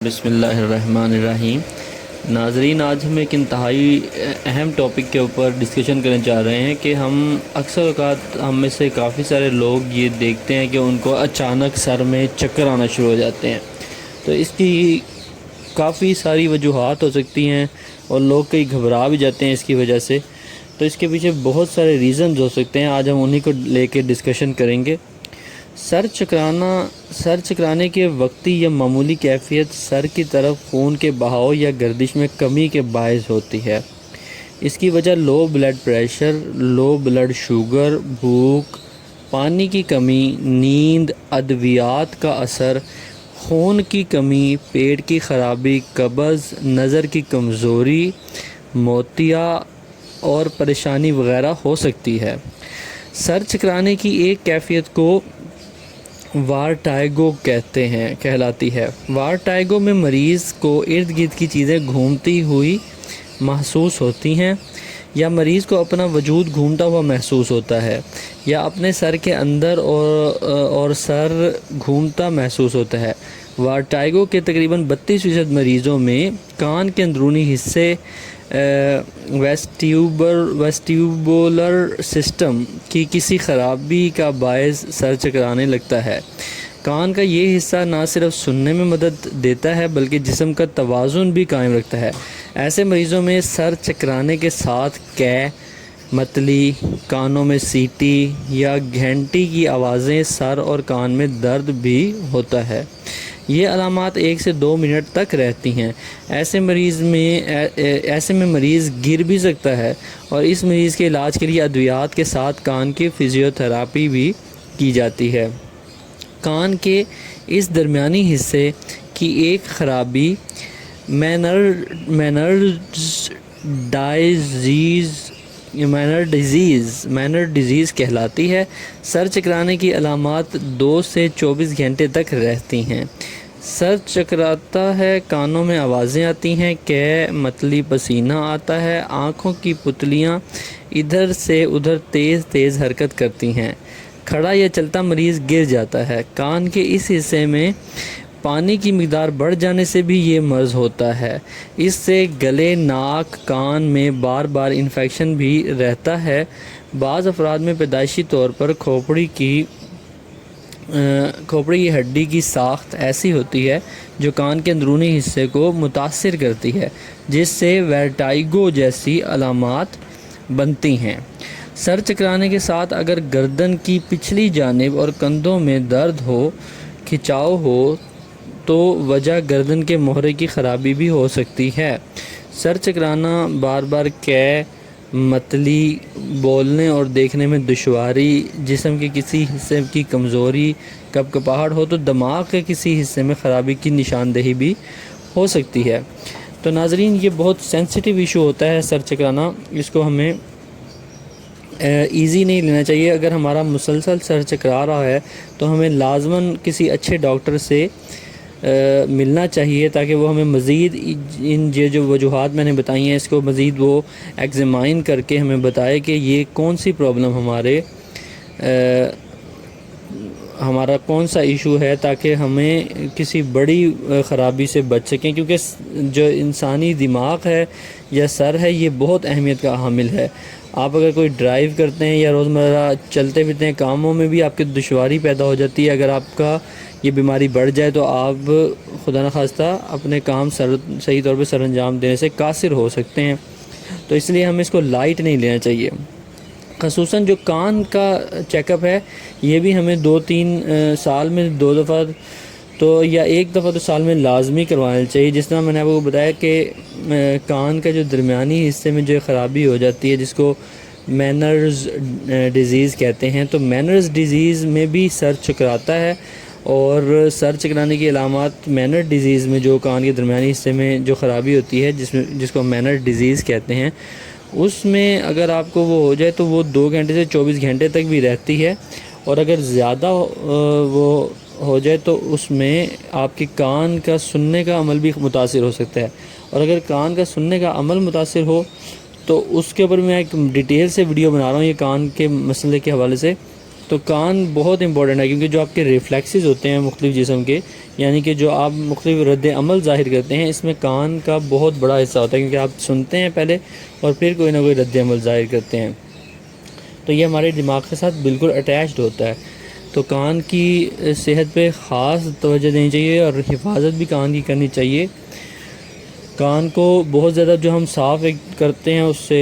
بسم اللہ الرحمن الرحیم۔ ناظرین، آج ہم ایک انتہائی اہم ٹاپک کے اوپر ڈسکشن کرنے چاہ رہے ہیں کہ ہم اکثر اوقات ہم میں سے کافی سارے لوگ یہ دیکھتے ہیں کہ ان کو اچانک سر میں چکر آنا شروع ہو جاتے ہیں۔ تو اس کی کافی ساری وجوہات ہو سکتی ہیں اور لوگ کئی گھبرا بھی جاتے ہیں اس کی وجہ سے۔ تو اس کے پیچھے بہت سارے ریزنز ہو سکتے ہیں، آج ہم انہی کو لے کے ڈسکشن کریں گے۔ سر چکرانے کے وقتی یا معمولی کیفیت سر کی طرف خون کے بہاؤ یا گردش میں کمی کے باعث ہوتی ہے۔ اس کی وجہ low blood pressure, low blood sugar, بھوک، پانی کی کمی، نیند، ادویات کا اثر، خون کی کمی، پیٹ کی خرابی، قبض، نظر کی کمزوری، موتیا اور پریشانی وغیرہ ہو سکتی ہے۔ سر چکرانے کی ایک کیفیت کو وارٹائگو کہلاتی ہے۔ وارٹائگو میں مریض کو ارد گرد کی چیزیں گھومتی ہوئی محسوس ہوتی ہیں، یا مریض کو اپنا وجود گھومتا ہوا محسوس ہوتا ہے، یا اپنے سر کے اندر اور سر گھومتا محسوس ہوتا ہے۔ وارٹائگو کے تقریباً 32% مریضوں میں کان کے اندرونی حصے ویسٹیبولر سسٹم کی کسی خرابی کا باعث سر چکرانے لگتا ہے۔ کان کا یہ حصہ نہ صرف سننے میں مدد دیتا ہے بلکہ جسم کا توازن بھی قائم رکھتا ہے۔ ایسے مریضوں میں سر چکرانے کے ساتھ قے، متلی، کانوں میں سیٹی یا گھنٹی کی آوازیں، سر اور کان میں درد بھی ہوتا ہے۔ یہ علامات 1 سے 2 منٹ تک رہتی ہیں۔ ایسے میں مریض گر بھی سکتا ہے، اور اس مریض کے علاج کے لیے ادویات کے ساتھ کان کی فزیو تھراپی بھی کی جاتی ہے۔ کان کے اس درمیانی حصے کی ایک خرابی مینر ڈیزیز کہلاتی ہے۔ سر چکرانے کی علامات 2 سے 24 گھنٹے تک رہتی ہیں۔ سر چکراتا ہے، کانوں میں آوازیں آتی ہیں، قے، متلی، پسینہ آتا ہے، آنکھوں کی پتلیاں ادھر سے ادھر تیز تیز حرکت کرتی ہیں، کھڑا یا چلتا مریض گر جاتا ہے۔ کان کے اس حصے میں پانی کی مقدار بڑھ جانے سے بھی یہ مرض ہوتا ہے۔ اس سے گلے، ناک، کان میں بار بار انفیکشن بھی رہتا ہے۔ بعض افراد میں پیدائشی طور پر کھوپڑی کی ہڈی کی ساخت ایسی ہوتی ہے جو کان کے اندرونی حصے کو متاثر کرتی ہے، جس سے ویرٹائگو جیسی علامات بنتی ہیں۔ سر چکرانے کے ساتھ اگر گردن کی پچھلی جانب اور کندھوں میں درد ہو، کھچاؤ ہو، تو وجہ گردن کے مہرے کی خرابی بھی ہو سکتی ہے۔ سر چکرانا، بار بار قے، متلی، بولنے اور دیکھنے میں دشواری، جسم کے کسی حصے کی کمزوری، کپکپاہٹ ہو تو دماغ کے کسی حصے میں خرابی کی نشاندہی بھی ہو سکتی ہے۔ تو ناظرین، یہ بہت سینسٹیو ایشو ہوتا ہے سر چکرانا، اس کو ہمیں ایزی نہیں لینا چاہیے۔ اگر ہمارا مسلسل سر چکرا رہا ہے تو ہمیں لازماً کسی اچھے ڈاکٹر سے ملنا چاہیے، تاکہ وہ ہمیں مزید جو وجوہات میں نے بتائی ہیں اس کو مزید وہ ایگزامائن کر کے ہمیں بتائے کہ یہ کون سی پرابلم ہمارا کون سا ایشو ہے، تاکہ ہمیں کسی بڑی خرابی سے بچ سکیں، کیونکہ جو انسانی دماغ ہے یا سر ہے یہ بہت اہمیت کا حامل ہے۔ آپ اگر کوئی ڈرائیو کرتے ہیں یا روزمرہ چلتے پھرتے ہیں کاموں میں بھی آپ کی دشواری پیدا ہو جاتی ہے۔ اگر آپ کا یہ بیماری بڑھ جائے تو آپ خدا نخواستہ اپنے کام صحیح طور پہ سر انجام دینے سے قاصر ہو سکتے ہیں۔ تو اس لیے ہمیں اس کو لائٹ نہیں لینا چاہیے۔ خصوصاً جو کان کا چیک اپ ہے یہ بھی ہمیں 2-3 سال میں 2 دفعہ یا 1 دفعہ تو سال میں لازمی کروانا چاہیے۔ جس طرح میں نے آپ کو بتایا کہ کان کا جو درمیانی حصے میں جو خرابی ہو جاتی ہے جس کو مینرز ڈیزیز کہتے ہیں، تو مینرز ڈیزیز میں بھی سر چکراتا ہے، اور سر چکرانے کی علامات مینر ڈیزیز میں جو کان کے درمیانی حصے میں جو خرابی ہوتی ہے جس کو مینر ڈیزیز کہتے ہیں، اس میں اگر آپ کو وہ ہو جائے تو وہ 2 گھنٹے سے 24 گھنٹے تک بھی رہتی ہے، اور اگر زیادہ وہ ہو جائے تو اس میں آپ کے کان کا سننے کا عمل بھی متاثر ہو سکتا ہے۔ اور اگر کان کا سننے کا عمل متاثر ہو تو اس کے اوپر میں ایک ڈیٹیل سے ویڈیو بنا رہا ہوں یہ کان کے مسئلے کے حوالے سے، تو کان بہت امپورٹنٹ ہے، کیونکہ جو آپ کے ریفلیکسز ہوتے ہیں مختلف جسم کے، یعنی کہ جو آپ مختلف رد عمل ظاہر کرتے ہیں، اس میں کان کا بہت بڑا حصہ ہوتا ہے، کیونکہ آپ سنتے ہیں پہلے اور پھر کوئی نہ کوئی رد عمل ظاہر کرتے ہیں، تو یہ ہمارے دماغ کے ساتھ بالکل اٹیچڈ ہوتا ہے۔ تو کان کی صحت پہ خاص توجہ دینی چاہیے اور حفاظت بھی کان کی کرنی چاہیے۔ کان کو بہت زیادہ جو ہم صاف کرتے ہیں اس سے